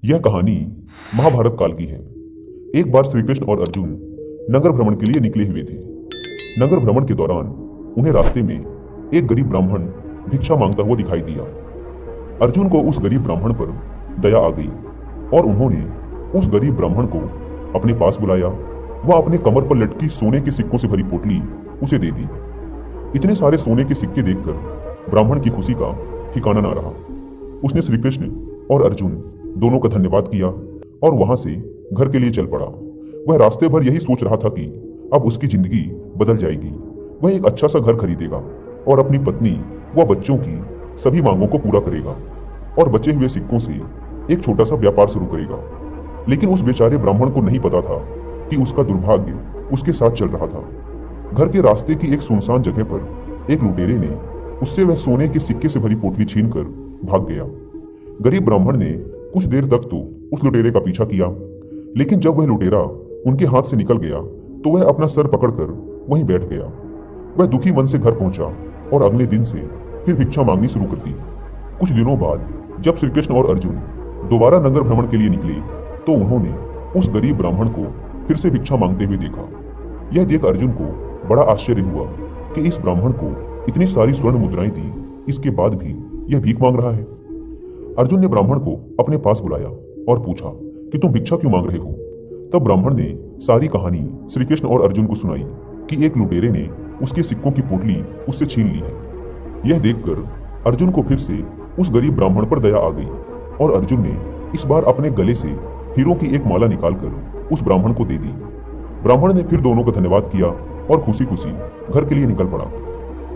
यह कहानी महाभारत काल की है। एक बार श्री कृष्ण और अर्जुन नगर भ्रमण के लिए निकले हुए थे। नगर भ्रमण के दौरान उन्हें रास्ते में एक गरीब ब्राह्मण भिक्षा मांगता हुआ दिखाई दिया। अर्जुन को उस गरीब ब्राह्मण पर दया आ गई और उन्होंने उस गरीब ब्राह्मण को अपने पास बुलाया। वह अपने कमर पर लटकी सोने के सिक्कों से भरी पोटली उसे दे दी। इतने सारे सोने के सिक्के देखकर ब्राह्मण की खुशी का ठिकाना ना रहा। उसने श्री कृष्ण और अर्जुन दोनों का धन्यवाद किया और वहां से घर के लिए चल पड़ा। वह रास्ते भर यही सोच रहा था कि अब उसकी जिंदगी बदल जाएगी। वह एक अच्छा सा घर खरीदेगा और अपनी पत्नी व बच्चों की सभी मांगों को पूरा करेगा और बचे हुए सिक्कों से एक छोटा सा व्यापार शुरू करेगा। लेकिन उस बेचारे ब्राह्मण को नहीं पता था कि उसका दुर्भाग्य उसके साथ चल रहा था। घर के रास्ते की एक सुनसान जगह पर एक लुटेरे ने उससे वह सोने के सिक्के से भरी पोटली छीनकर भाग गया। गरीब ब्राह्मण ने कुछ देर तक तो उस लुटेरे का पीछा किया, लेकिन जब वह लुटेरा उनके हाथ से निकल गया तो वह अपना सर पकड़कर वहीं बैठ गया। वह दुखी मन से घर पहुंचा और अगले दिन से फिर भिक्षा मांगनी शुरू कर दी। कुछ दिनों बाद जब श्री कृष्ण और अर्जुन दोबारा नगर भ्रमण के लिए निकले तो उन्होंने उस गरीब ब्राह्मण को फिर से भिक्षा मांगते हुए देखा। यह देख अर्जुन को बड़ा आश्चर्य हुआ कि इस ब्राह्मण को इतनी सारी स्वर्ण मुद्राएं दी, इसके बाद भी यह भीख मांग रहा है। अर्जुन ने ब्राह्मण को अपने पास बुलाया और पूछा कि तुम भिक्षा क्यों मांग रहे हो। तब ब्राह्मण ने सारी कहानी श्री कृष्ण और अर्जुन को सुनाई कि एक लुटेरे ने उसके सिक्कों की पोटली उससे छीन ली है। यह देखकर अर्जुन को फिर से उस गरीब ब्राह्मण पर दया आ गई और अर्जुन ने इस बार अपने गले से हीरों की एक माला निकालकर उस ब्राह्मण को दे दी। ब्राह्मण ने फिर दोनों का धन्यवाद किया और खुशी खुशी घर के लिए निकल पड़ा।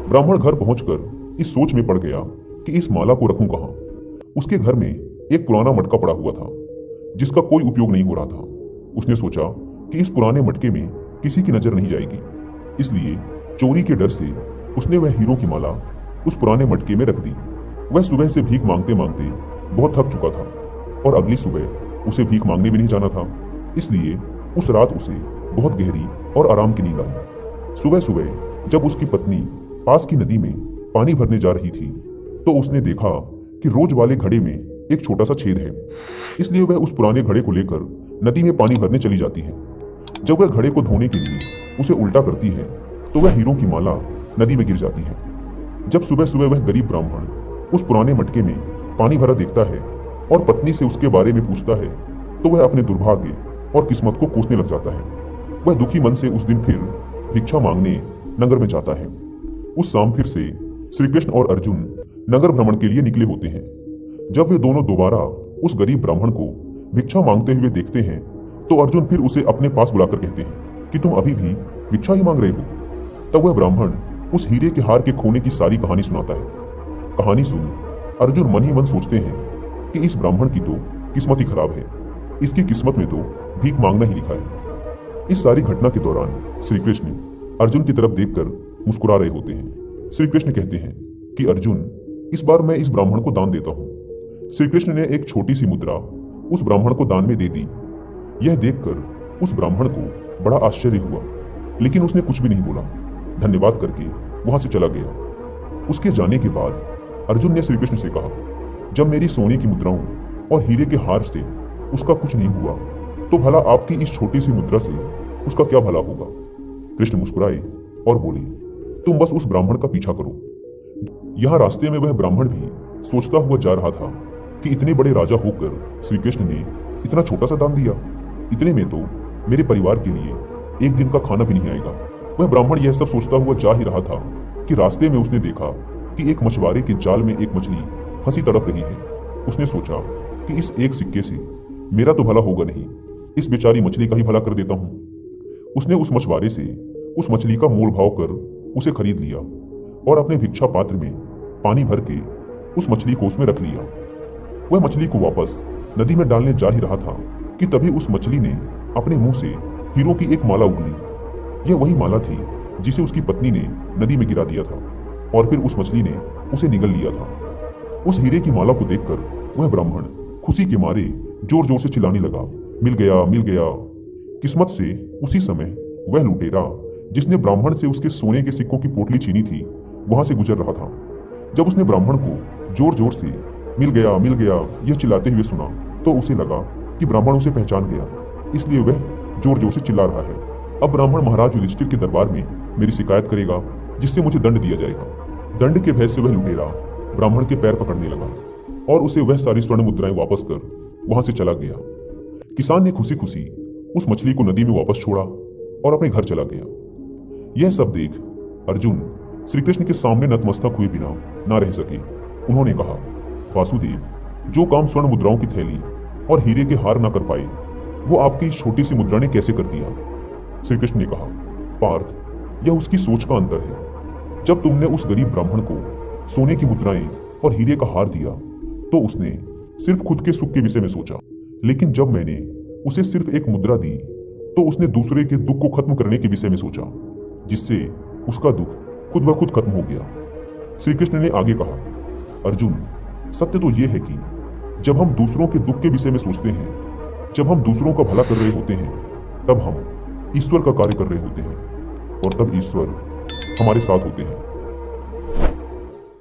ब्राह्मण घर पहुंचकर इस सोच में पड़ गया कि इस माला को रखूं कहां। उसके घर में एक पुराना मटका पड़ा हुआ था जिसका कोई उपयोग नहीं हो रहा था। उसने सोचा कि इस पुराने मटके में किसी की नजर नहीं जाएगी, इसलिए चोरी के डर से उसने वह हीरो की माला उस पुराने मटके में रख दी। वह सुबह से भीख मांगते मांगते बहुत थक चुका था और अगली सुबह उसे भीख मांगने भी नहीं जाना था, इसलिए उस रात उसे बहुत गहरी और आराम की नींद आई। सुबह सुबह जब उसकी पत्नी पास की नदी में पानी भरने जा रही थी तो उसने देखा कि रोज वाले घड़े में एक छोटा सा छेद है, इसलिए वह उस पुराने घड़े को लेकर नदी में पानी भरने चली जाती है। जब वह घड़े को धोने के लिए उसे उल्टा करती है तो वह हीरो की माला नदी में गिर जाती है। जब सुबह सुबह वह गरीब ब्राह्मण उस पुराने मटके में पानी भरा देखता है और पत्नी से उसके बारे में पूछता है तो वह अपने दुर्भाग्य और किस्मत को कोसने लग जाता है। वह दुखी मन से उस दिन फिर भिक्षा मांगने नगर में जाता है। उस शाम फिर से श्री कृष्ण और अर्जुन नगर भ्रमण के लिए निकले होते हैं। जब वे दोनों दोबारा उस गरीब ब्राह्मण को भिक्षा मांगते हुए देखते हैं तो अर्जुन फिर उसे अपने पास बुलाकर कहते हैं कि तुम अभी भी भिक्षा ही मांग रहे हो। तब वह ब्राह्मण उस हीरे के हार के खोने की सारी कहानी सुनाता है। कहानी सुन अर्जुन मन ही मन सोचते हैं कि इस ब्राह्मण की तो किस्मत ही खराब है, इसकी किस्मत में तो भीख मांगना ही लिखा है। इस सारी घटना के दौरान श्री कृष्ण अर्जुन की तरफ देखकर मुस्कुरा रहे होते हैं। श्री कृष्ण कहते हैं कि अर्जुन, इस बार मैं इस ब्राह्मण को दान देता हूँ। श्री कृष्ण ने एक छोटी सी मुद्रा उस ब्राह्मण को दान में दे दी। यह देखकर उस ब्राह्मण को बड़ा आश्चर्य हुआ, लेकिन उसने कुछ भी नहीं बोला। धन्यवाद करके वहां से चला गया। उसके जाने के बाद अर्जुन ने श्री कृष्ण से कहा, जब मेरी सोने की मुद्राओं और हीरे के हार से उसका कुछ नहीं हुआ तो भला आपकी इस छोटी सी मुद्रा से उसका क्या भला होगा। कृष्ण मुस्कुराए और बोले, तुम बस उस ब्राह्मण का पीछा करो। यहाँ रास्ते में वह ब्राह्मण भी सोचता हुआ जा रहा था कि इतने बड़े राजा होकर श्री कृष्ण ने इतना छोटा सा दान दिया। इतने में तो मेरे परिवार के लिए एक दिन का खाना भी नहीं आएगा। वह ब्राह्मण यह सब सोचता हुआ जा ही रहा था कि रास्ते में उसने देखा कि एक मछुआरे के जाल में एक मछली फंसी तड़प रही है। उसने सोचा कि इस एक सिक्के से मेरा तो भला होगा नहीं, इस बेचारी मछली का ही भला कर देता हूँ। उसने उस मछुआरे से उस मछली का मोल भाव कर उसे खरीद लिया और अपने भिक्षा पात्र में पानी भर के उस मछली को उसमें रख लिया। वह मछली को वापस नदी में डालने जा ही रहा था कि तभी उस मछली ने अपने मुंह से हीरो की एक माला उगली। यह वही माला थी जिसे उसकी पत्नी ने नदी में गिरा दिया था और फिर उस मछली ने उसे निगल लिया था। उस हीरे की माला को देखकर वह ब्राह्मण खुशी के मारे जोर जोर से चिल्लाने लगा, मिल गया, मिल गया। किस्मत से उसी समय वह लुटेरा जिसने ब्राह्मण से उसके सोने के सिक्कों की पोटली छीनी थी वहां से गुजर रहा था। जब उसने ब्राह्मण को जोर जोर से मिल गया यह चिल्लाते हुए सुना तो उसे लगा कि ब्राह्मण उसे पहचान गया, इसलिए वह जोर जोर से चिल्ला रहा है, अब ब्राह्मण महाराज युधिष्ठिर के दरबार में मेरी शिकायत करेगा, जिससे मुझे दंड दिया जाएगा। दंड के भय से वह लुटेरा ब्राह्मण के पैर पकड़ने लगा और उसे वह सारी स्वर्ण मुद्राएं वापस कर वहां से चला गया। किसान ने खुशी खुशी उस मछली को नदी में वापस छोड़ा और अपने घर चला गया। यह सब देख अर्जुन श्री कृष्ण के सामने नतमस्तक हुए बिना ना रह सके। उन्होंने कहा, वासुदेव, जो काम स्वर्ण मुद्राओं की थैली और हीरे के हार ना कर पाए, वो आपकी इस छोटी सी मुद्रा ने कैसे कर दिया? श्री कृष्ण ने कहा, पार्थ, यह उसकी सोच का अंतर है। जब तुमने उस गरीब ब्राह्मण को सोने की मुद्राएं और हीरे का हार दिया तो उसने सिर्फ खुद के सुख के विषय में सोचा, लेकिन जब मैंने उसे सिर्फ एक मुद्रा दी तो उसने दूसरे के दुख को खत्म करने के विषय में सोचा, जिससे उसका दुख खुद ब खुद खत्म हो गया। श्री कृष्ण ने आगे कहा, अर्जुन, सत्य तो यह है कि जब हम दूसरों के दुख के विषय में सोचते हैं, जब हम दूसरों का भला कर रहे होते हैं, तब हम ईश्वर का कार्य कर रहे होते हैं और तब ईश्वर हमारे साथ होते हैं।